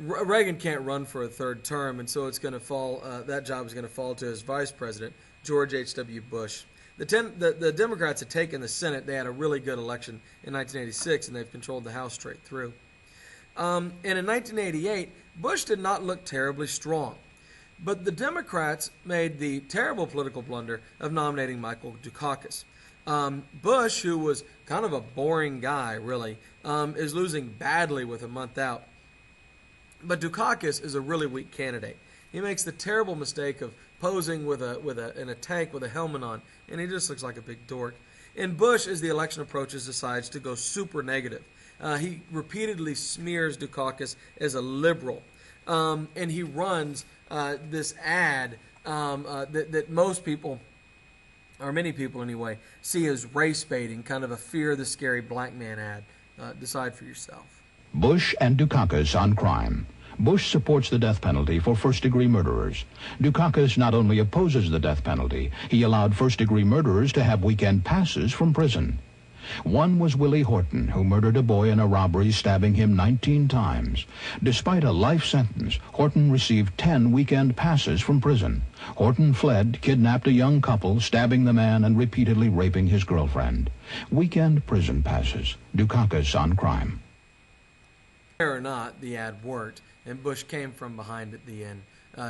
Reagan can't run for a third term, and so it's going to fall. That job is going to fall to his vice president, George H.W. Bush. The Democrats had taken the Senate. They had a really good election in 1986, and they've controlled the House straight through. And in 1988, Bush did not look terribly strong. But the Democrats made the terrible political blunder of nominating Michael Dukakis. Bush, who was kind of a boring guy, really, is losing badly with a month out. But Dukakis is a really weak candidate. He makes the terrible mistake of posing in a tank with a helmet on, and he just looks like a big dork. And Bush, as the election approaches, decides to go super negative. He repeatedly smears Dukakis as a liberal, and he runs this ad that most people, or many people anyway, see as race baiting, kind of a fear the scary black man ad. Decide for yourself. Bush and Dukakis on crime. Bush supports the death penalty for first-degree murderers. Dukakis not only opposes the death penalty, he allowed first-degree murderers to have weekend passes from prison. One was Willie Horton, who murdered a boy in a robbery, stabbing him 19 times. Despite a life sentence, Horton received 10 weekend passes from prison. Horton fled, kidnapped a young couple, stabbing the man and repeatedly raping his girlfriend. Weekend prison passes. Dukakis on crime. Or not, the ad worked, and Bush came from behind at the end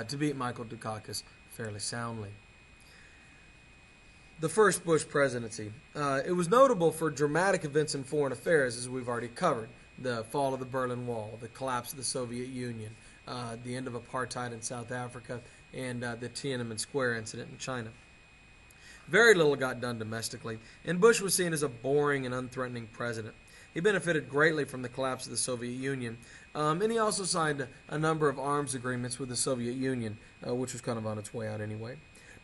to beat Michael Dukakis fairly soundly. The first Bush presidency. It was notable for dramatic events in foreign affairs, as we've already covered. The fall of the Berlin Wall, the collapse of the Soviet Union, the end of apartheid in South Africa, and the Tiananmen Square incident in China. Very little got done domestically, and Bush was seen as a boring and unthreatening president. He benefited greatly from the collapse of the Soviet Union, and he also signed a number of arms agreements with the Soviet Union, which was kind of on its way out anyway.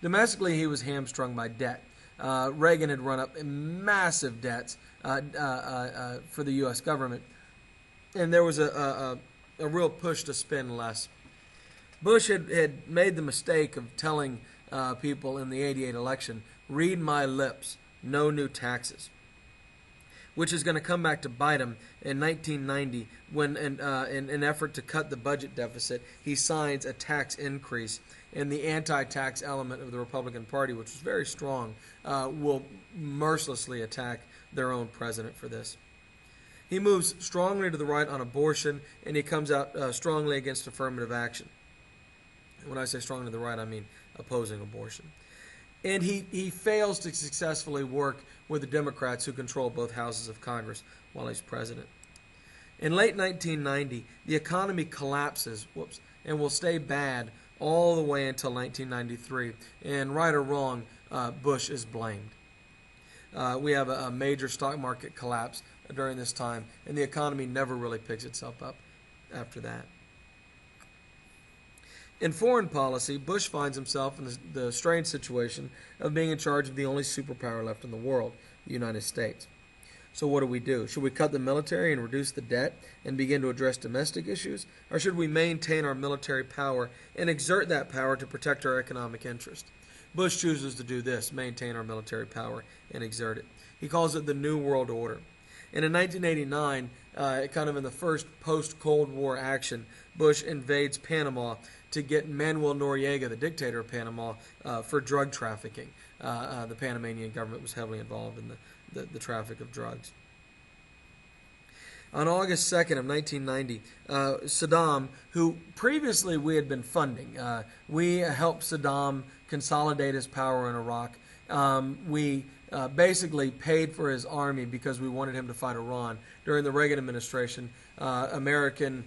Domestically, he was hamstrung by debt. Reagan had run up massive debts for the U.S. government, and there was a real push to spend less. Bush had made the mistake of telling people in the '88 election, "Read my lips, no new taxes," which is going to come back to bite him in 1990 when, in an effort to cut the budget deficit, he signs a tax increase. And the anti-tax element of the Republican Party, which was very strong, will mercilessly attack their own president for this. He moves strongly to the right on abortion, and he comes out strongly against affirmative action. When I say strongly to the right, I mean opposing abortion. And he fails to successfully work with the Democrats who control both houses of Congress while he's president. In late 1990, the economy collapses, and will stay bad all the way until 1993. And right or wrong, Bush is blamed. We have a major stock market collapse during this time, and the economy never really picks itself up after that. In foreign policy, Bush finds himself in the strange situation of being in charge of the only superpower left in the world, the United States. So what do? Should we cut the military and reduce the debt and begin to address domestic issues? Or should we maintain our military power and exert that power to protect our economic interest? Bush chooses to do this, maintain our military power and exert it. He calls it the New World Order. And in 1989, kind of in the first post-Cold War action, Bush invades Panama to get Manuel Noriega, the dictator of Panama, for drug trafficking. The Panamanian government was heavily involved in the traffic of drugs. On August 2nd of 1990, Saddam, who previously we had been funding, we helped Saddam consolidate his power in Iraq. We basically paid for his army because we wanted him to fight Iran. During the Reagan administration, American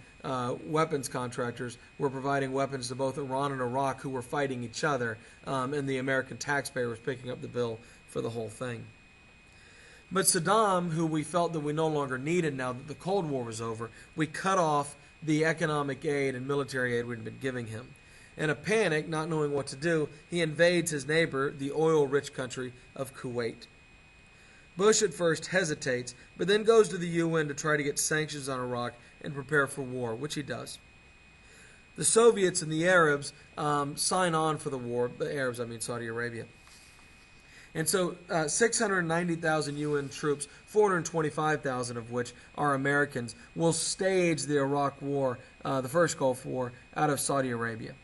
weapons contractors were providing weapons to both Iran and Iraq, who were fighting each other, and the American taxpayer was picking up the bill for the whole thing. But Saddam, who we felt that we no longer needed now that the Cold War was over, we cut off the economic aid and military aid we'd been giving him. In a panic, not knowing what to do, he invades his neighbor, the oil-rich country of Kuwait. Bush at first hesitates, but then goes to the UN to try to get sanctions on Iraq and prepare for war, which he does. The Soviets and the Arabs sign on for the war. The Arabs, I mean Saudi Arabia. And so 690,000 UN troops, 425,000 of which are Americans, will stage the Iraq War the first Gulf War, out of Saudi Arabia.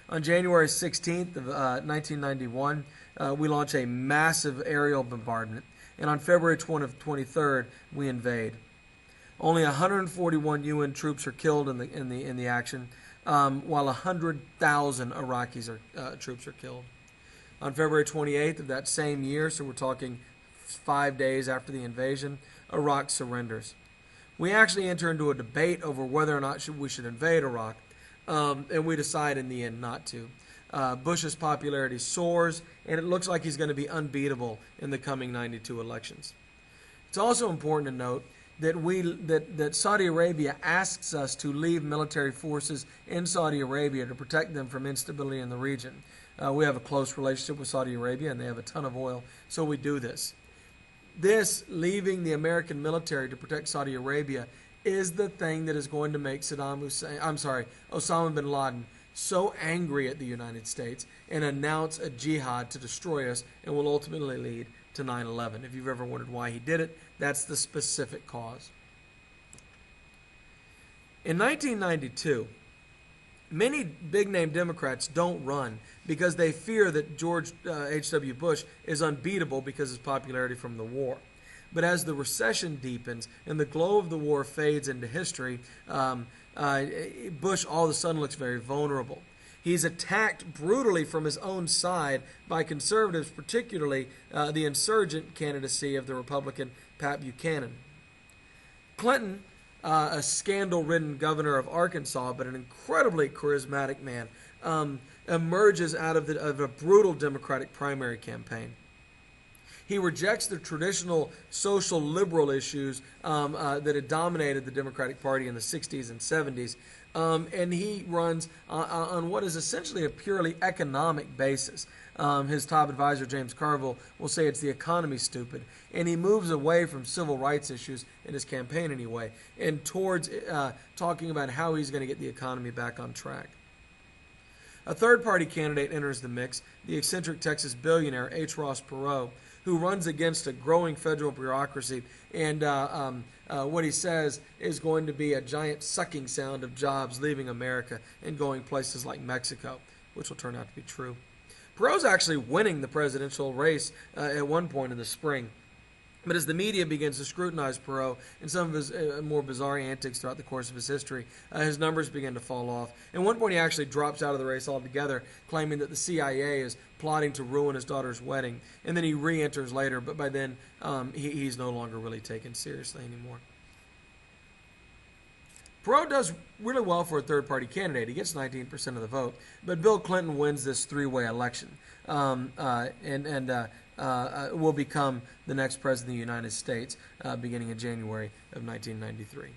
On January 16th of 1991, we launch a massive aerial bombardment, and on February 23rd, we invade. Only 141 UN troops are killed in the action, while 100,000 Iraqis troops are killed. On February 28th of that same year, so we're talking 5 days after the invasion, Iraq surrenders. We actually enter into a debate over whether or not we should invade Iraq, and we decide in the end not to. Bush's popularity soars, and it looks like he's going to be unbeatable in the coming 92 elections. It's also important to note that Saudi Arabia asks us to leave military forces in Saudi Arabia to protect them from instability in the region. We have a close relationship with Saudi Arabia, and they have a ton of oil, so we do this. This, leaving the American military to protect Saudi Arabia, is the thing that is going to make Osama bin Laden so angry at the United States and announce a jihad to destroy us, and will ultimately lead to 9/11. If you've ever wondered why he did it, that's the specific cause. In 1992, many big-name Democrats don't run because they fear that George H.W. Bush is unbeatable because of his popularity from the war. But as the recession deepens and the glow of the war fades into history, Bush all of a sudden looks very vulnerable. He's attacked brutally from his own side by conservatives, particularly the insurgent candidacy of the Republican Pat Buchanan. Clinton, a scandal-ridden governor of Arkansas, but an incredibly charismatic man, emerges out of a brutal Democratic primary campaign. He rejects the traditional social liberal issues that had dominated the Democratic Party in the 60s and 70s, and he runs on what is essentially a purely economic basis. His top advisor, James Carville, will say it's the economy, stupid, and he moves away from civil rights issues in his campaign anyway, and towards talking about how he's going to get the economy back on track. A third-party candidate enters the mix, the eccentric Texas billionaire H. Ross Perot, who runs against a growing federal bureaucracy, and what he says is going to be a giant sucking sound of jobs leaving America and going places like Mexico, which will turn out to be true. Perot's actually winning the presidential race at one point in the spring. But as the media begins to scrutinize Perot and some of his more bizarre antics throughout the course of his history, his numbers begin to fall off. At one point, he actually drops out of the race altogether, claiming that the CIA is plotting to ruin his daughter's wedding. And then he re-enters later, but by then, he's no longer really taken seriously anymore. Perot does really well for a third-party candidate. He gets 19% of the vote, but Bill Clinton wins this three-way election, will become the next president of the United States beginning in January of 1993.